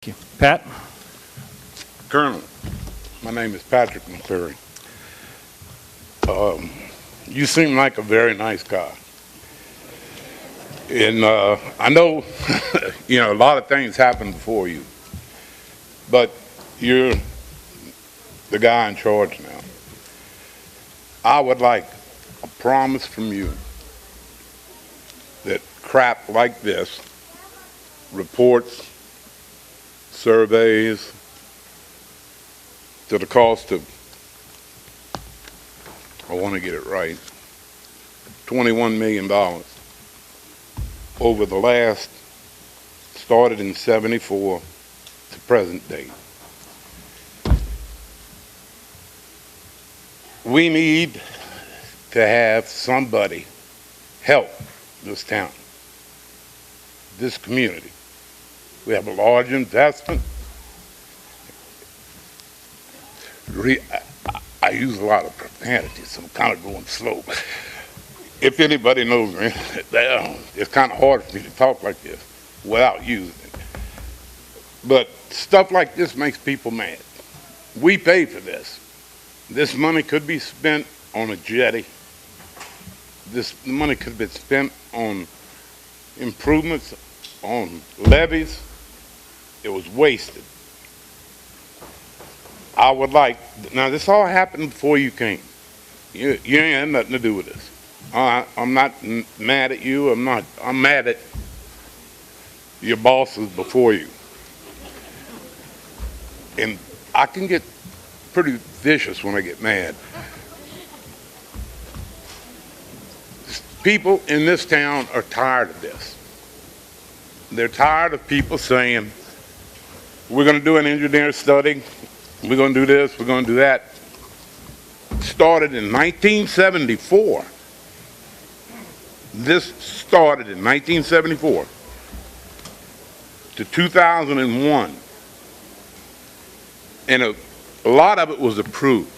Thank you. Pat? Colonel, my name is Patrick McCleary. You seem like a very nice guy. And I know, a lot of things happened before you, but you're the guy in charge now. I would like a promise from you that crap like this, reports, surveys, to the cost of, I want to get it right, $21 million over the last, started in '74 to present day. We need to have somebody help this town, this community. We have a large investment. I use a lot of profanity, so I'm kind of going slow. If anybody knows me, it's kind of hard for me to talk like this without using it. But stuff like this makes people mad. We pay for this. This money could be spent on a jetty. This money could be spent on improvements, on levees. It was wasted. I would like, now this all happened before you came. You ain't had nothing to do with this. I'm not mad at you. I'm mad at your bosses before you. And I can get pretty vicious when I get mad. People in this town are tired of this. They're tired of people saying, we're going to do an engineer study, we're going to do this, we're going to do that. Started in 1974. This started in 1974 to 2001. And a lot of it was approved.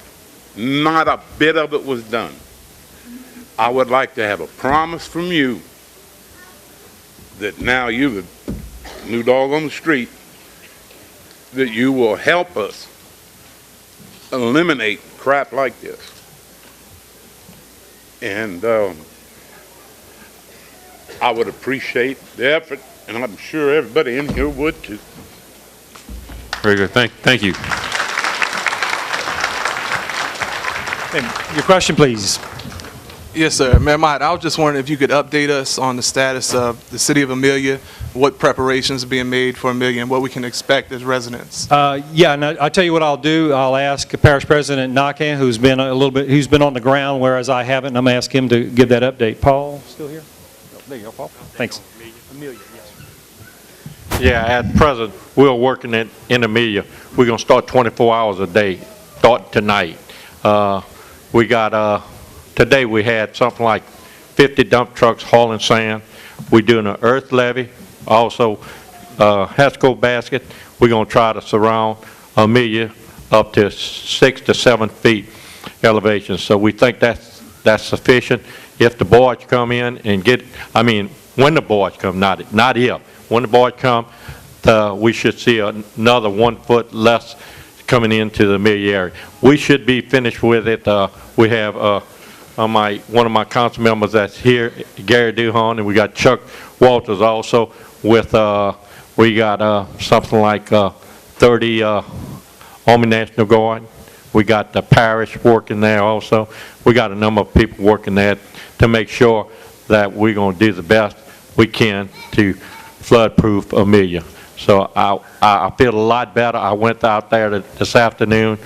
Not a bit of it was done. I would like to have a promise from you that now you're the new dog on the street, that you will help us eliminate crap like this. And I would appreciate the effort, and I'm sure everybody in here would too. Very good. Thank you. And your question, please. Yes, sir. Mayor Mott, I was just wondering if you could update us on the status of the city of Amelia, what preparations are being made for Amelia, and what we can expect as residents. Yeah, and I'll tell you what I'll do. I'll ask Parish President Nakan, who's been on the ground, whereas I haven't, and I'm going to ask him to give that update. Paul, still here? Oh, there you go, Paul. Thanks. Amelia, yes. Yeah, at present, we're working in Amelia. We're going to start 24 hours a day, start tonight. We got, today we had something like 50 dump trucks hauling sand. We're doing an earth levee, also HESCO basket. We're going to try to surround Amelia up to 6 to 7 feet elevation. So we think that's sufficient. If the boys come in and when the boys come, not if. When the boys come, we should see another 1 foot less coming into the Amelia area. We should be finished with it. We have one of my council members that's here, Gary Duhon, and we got Chuck Walters also with, we got something like 30 Army National Guard. We got the parish working there also. We got a number of people working there to make sure that we're going to do the best we can to flood-proof Amelia. So I feel a lot better. I went out there this afternoon.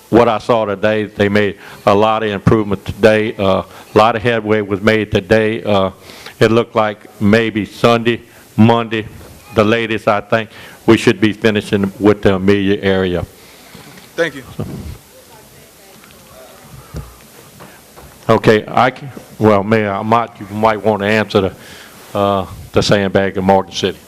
What I saw today, they made a lot of improvement today. A lot of headway was made today. It looked like maybe Sunday, Monday, the latest, I think, we should be finishing with the Amelia area. Thank you. Okay, well, Mayor, you might want to answer the sandbag in Morgan City.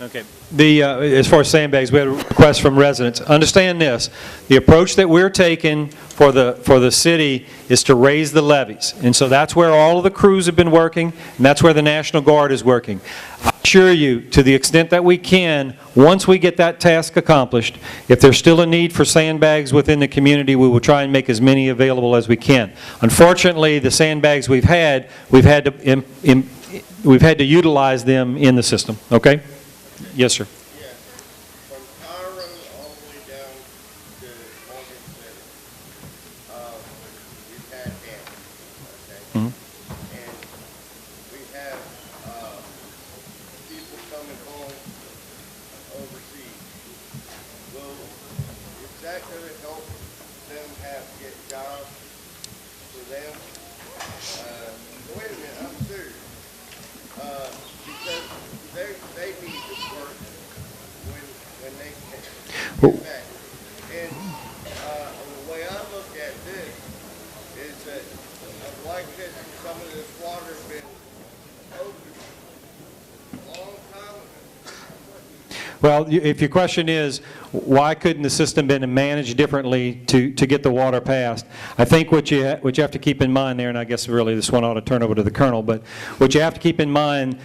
Okay. As far as sandbags, we had a request from residents. Understand this: the approach that we're taking for the city is to raise the levees, and so that's where all of the crews have been working, and that's where the National Guard is working. I assure you, to the extent that we can, once we get that task accomplished, if there's still a need for sandbags within the community, we will try and make as many available as we can. Unfortunately, the sandbags we've had to utilize them in the system. Okay? Yes, sir. Yeah, from Cairo all the way down to Morganza, we've had damage, okay? Mhm. And we have people coming home overseas. Well, is that going to help them have get jobs for them? Wait a minute, I'm serious. Because they need to work when they can Well- get back. And the way I look at this is that like this, some of this water's been open a long time ago. Well, if your question is, why couldn't the system been managed differently to get the water passed? I think what you have to keep in mind there, and I guess really this one ought to turn over to the Colonel, but what you have to keep in mind,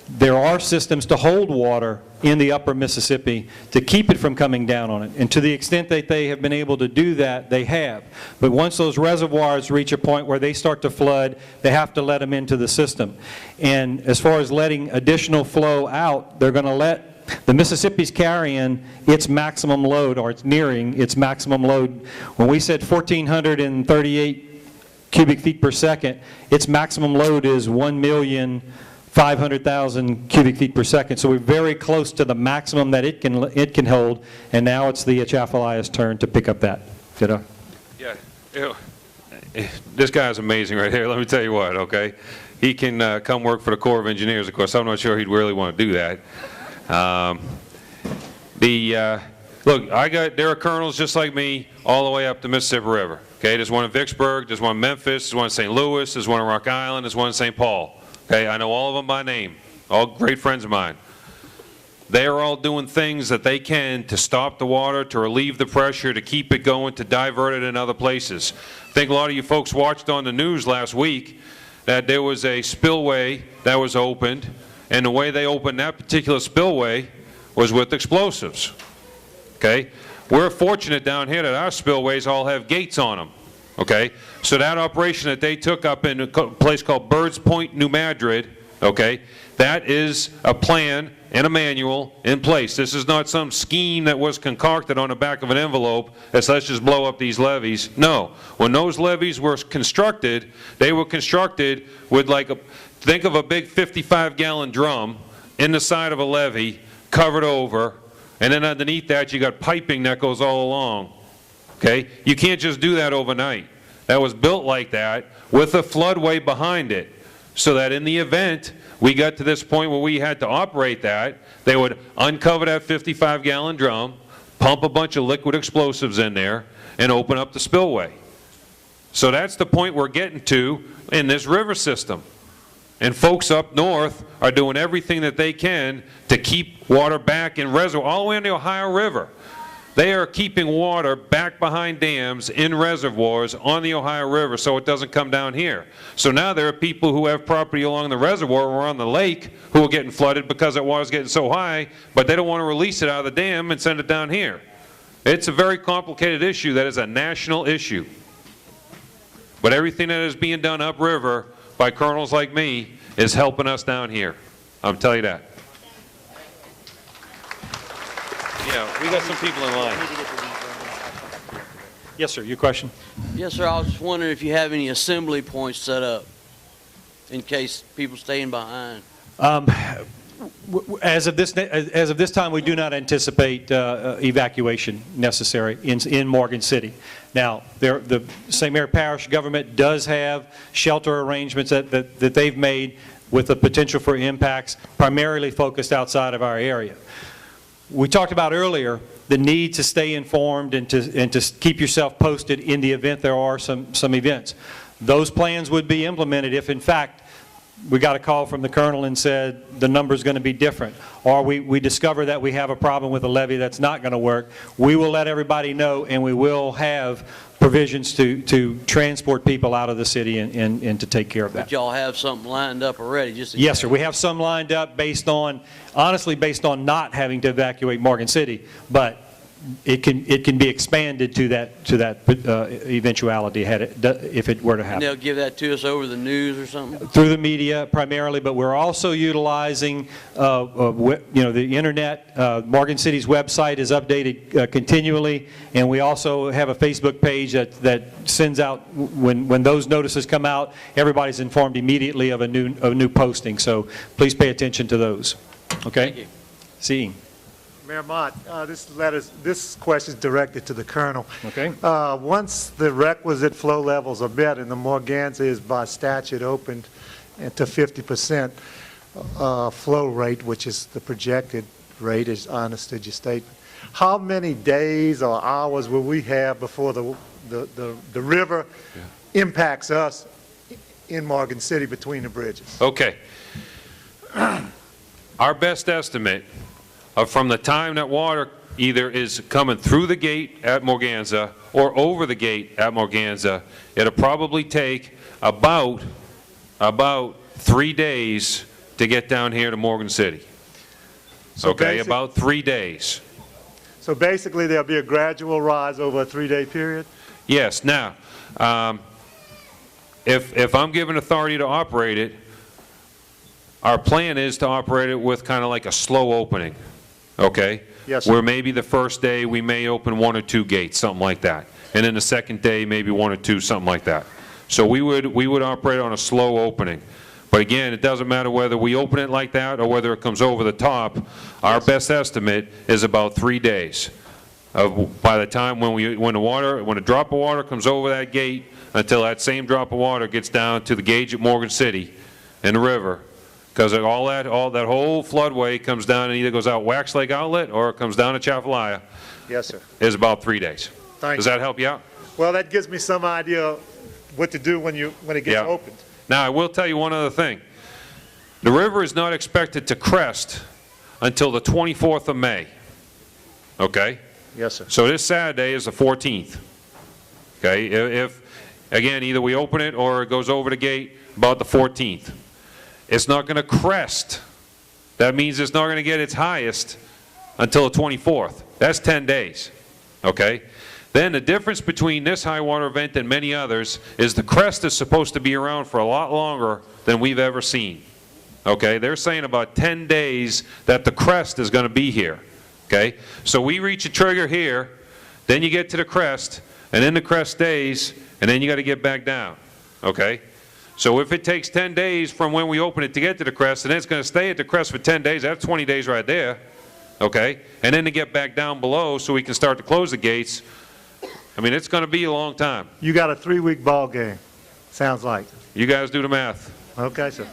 there are systems to hold water in the upper Mississippi to keep it from coming down on it. And to the extent that they have been able to do that, they have. But once those reservoirs reach a point where they start to flood, they have to let them into the system. And as far as letting additional flow out, they're going to let the Mississippi's carrying its maximum load, or it's nearing its maximum load. When we said 1,438 cubic feet per second, its maximum load is 1,500,000 cubic feet per second. So we're very close to the maximum that it can hold, and now it's the Atchafalaya's turn to pick up that. Ditto. Yeah, this guy's amazing right here. Let me tell you what, okay? He can come work for the Corps of Engineers, of course. I'm not sure he'd really want to do that. Look, there are colonels just like me all the way up the Mississippi River. Okay, there's one in Vicksburg, there's one in Memphis, there's one in St. Louis, there's one in Rock Island, there's one in St. Paul. Okay, I know all of them by name, all great friends of mine. They are all doing things that they can to stop the water, to relieve the pressure, to keep it going, to divert it in other places. I think a lot of you folks watched on the news last week that there was a spillway that was opened, and the way they opened that particular spillway was with explosives. Okay? We're fortunate down here that our spillways all have gates on them. Okay? So that operation that they took up in a place called Bird's Point, New Madrid, okay, that is a plan and a manual in place. This is not some scheme that was concocted on the back of an envelope that let's just blow up these levees. No. When those levees were constructed, they were constructed with think of a big 55-gallon drum in the side of a levee, covered over, and then underneath that you got piping that goes all along. Okay? You can't just do that overnight. That was built like that with a floodway behind it, so that in the event we got to this point where we had to operate that, they would uncover that 55-gallon drum, pump a bunch of liquid explosives in there, and open up the spillway. So that's the point we're getting to in this river system. And folks up north are doing everything that they can to keep water back in reservoir, all the way on the Ohio River. They are keeping water back behind dams in reservoirs on the Ohio River so it doesn't come down here. So now there are people who have property along the reservoir or on the lake who are getting flooded because that water's getting so high, but they don't want to release it out of the dam and send it down here. It's a very complicated issue that is a national issue. But everything that is being done upriver by colonels like me is helping us down here. I'll tell you that. Yeah, we got some people in line. Yes, sir. Your question? Yes, sir. I was just wondering if you have any assembly points set up in case people staying behind. As of this time, we do not anticipate evacuation necessary in Morgan City. Now, the St. Mary Parish government does have shelter arrangements that they've made with the potential for impacts, primarily focused outside of our area. We talked about earlier the need to stay informed and to keep yourself posted in the event there are some events. Those plans would be implemented if, in fact, we got a call from the colonel and said the number's going to be different, or we discover that we have a problem with a levee that's not going to work. We will let everybody know, and we will have provisions to transport people out of the city and to take care of that. But y'all have something lined up already, just in Yes, sir. case. We have some lined up based on, honestly, based on not having to evacuate Morgan City, but it can be expanded to that eventuality if it were to And happen. they'll give that to us over the news or something? Through the media primarily, but we're also utilizing, the internet. Morgan City's website is updated continually, and we also have a Facebook page that sends out, when those notices come out, everybody's informed immediately of a new posting. So please pay attention to those. Okay? Thank you. Seeing. Mayor Mott, this question is directed to the Colonel. Okay. Once the requisite flow levels are met and the Morganza is by statute opened to 50% flow rate, which is the projected rate, as I understood your statement, how many days or hours will we have before the river impacts us in Morgan City between the bridges? Okay. Our best estimate from the time that water either is coming through the gate at Morganza or over the gate at Morganza, it'll probably take about 3 days to get down here to Morgan City. So okay, about 3 days. So basically there'll be a gradual rise over a 3-day period? Yes. Now, if I'm given authority to operate it, our plan is to operate it with kind of like a slow opening. Okay? Yes, sir. Where maybe the first day we may open 1 or 2 gates, something like that. And then the second day, maybe 1 or 2, something like that. So we would operate on a slow opening. But again, it doesn't matter whether we open it like that or whether it comes over the top. Our best estimate is about 3 days. By the time when a drop of water comes over that gate until that same drop of water gets down to the gauge at Morgan City in the river. Because that whole floodway comes down and either goes out Wax Lake Outlet or it comes down to Atchafalaya. Yes, sir. Is about 3 days. Thank Does you. that help you out? Well, that gives me some idea what to do when it gets opened. Now, I will tell you one other thing. The river is not expected to crest until the 24th of May. Okay? Yes, sir. So this Saturday is the 14th. Okay? If again, either we open it or it goes over the gate about the 14th. It's not going to crest. That means it's not going to get its highest until the 24th. That's 10 days. Okay? Then the difference between this high water event and many others is the crest is supposed to be around for a lot longer than we've ever seen. Okay? They're saying about 10 days that the crest is going to be here. Okay? So we reach a trigger here, then you get to the crest, and then the crest stays, and then you got to get back down. Okay? So if it takes 10 days from when we open it to get to the crest, and it's going to stay at the crest for 10 days, that's 20 days right there. Okay? And then to get back down below so we can start to close the gates, I mean, it's going to be a long time. You got a 3-week ball game, sounds like. You guys do the math. Okay, sir.